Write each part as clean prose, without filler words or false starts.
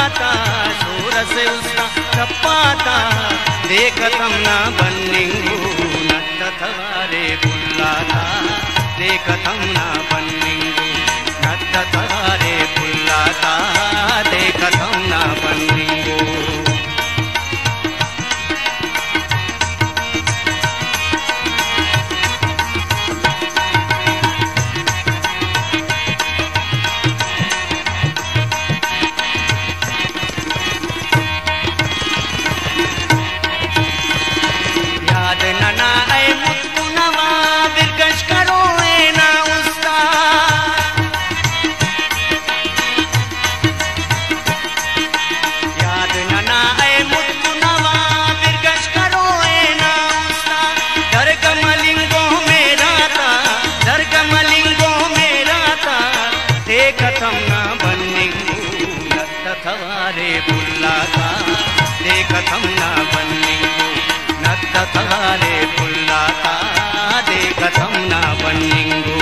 टप्पाता शोर से उसका टप्पाता देखतम ना बन्निंगू नत्त थवारे पुल्लाता देखतम ना बन्निंगू नत्त थवारे पुल्लाता देखतम ना बन्निंगू देखतम ना बन्निंगू नत्त थवारे पुल्लाता देखतम ना बन्निंगू नत्त थवारे पुल्लाता देखतम ना बन्निंगू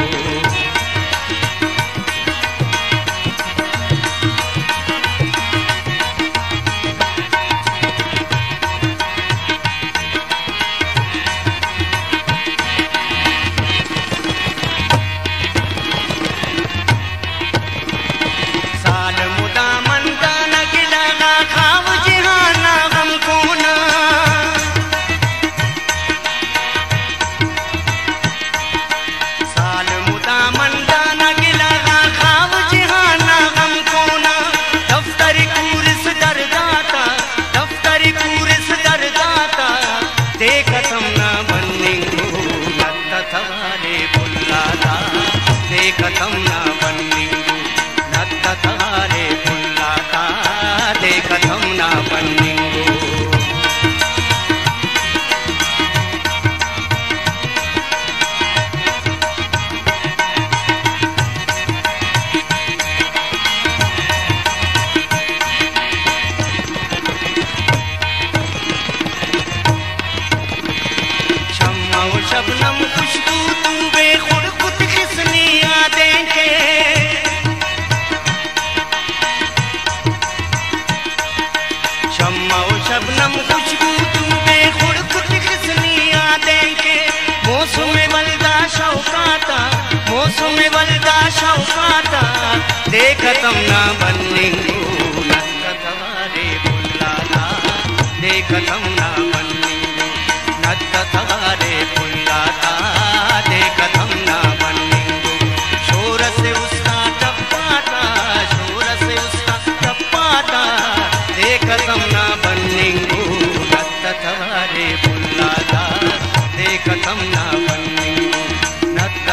देखतम ना बन्निंगू नत्त थवारे पुल्लाता देखतम ना बन्निंगू नत्त थवारे पुल्लाता देखतम ना बन्निंगू शबनम खुशबू तू बेखुद खुद किसनी यादें के शम्मा शबनम खुशबू तू बेखुद खुद किसनी यादें के मौसम वल्दा शौकाता मौसम वल्दा शौकाता देखतम ना बन्निंगू नत्त थवारे पुल्लाता देखतम ना बन्निंगू नत्त थवारे पुल्लाता देखतम ना बन्निंगू शोर से उसका टप्पाता शोर से उसका टप्पाता देखतम ना बन्निंगू नत्त थवारे पुल्लाता देखतम ना बन्निंगू नत्त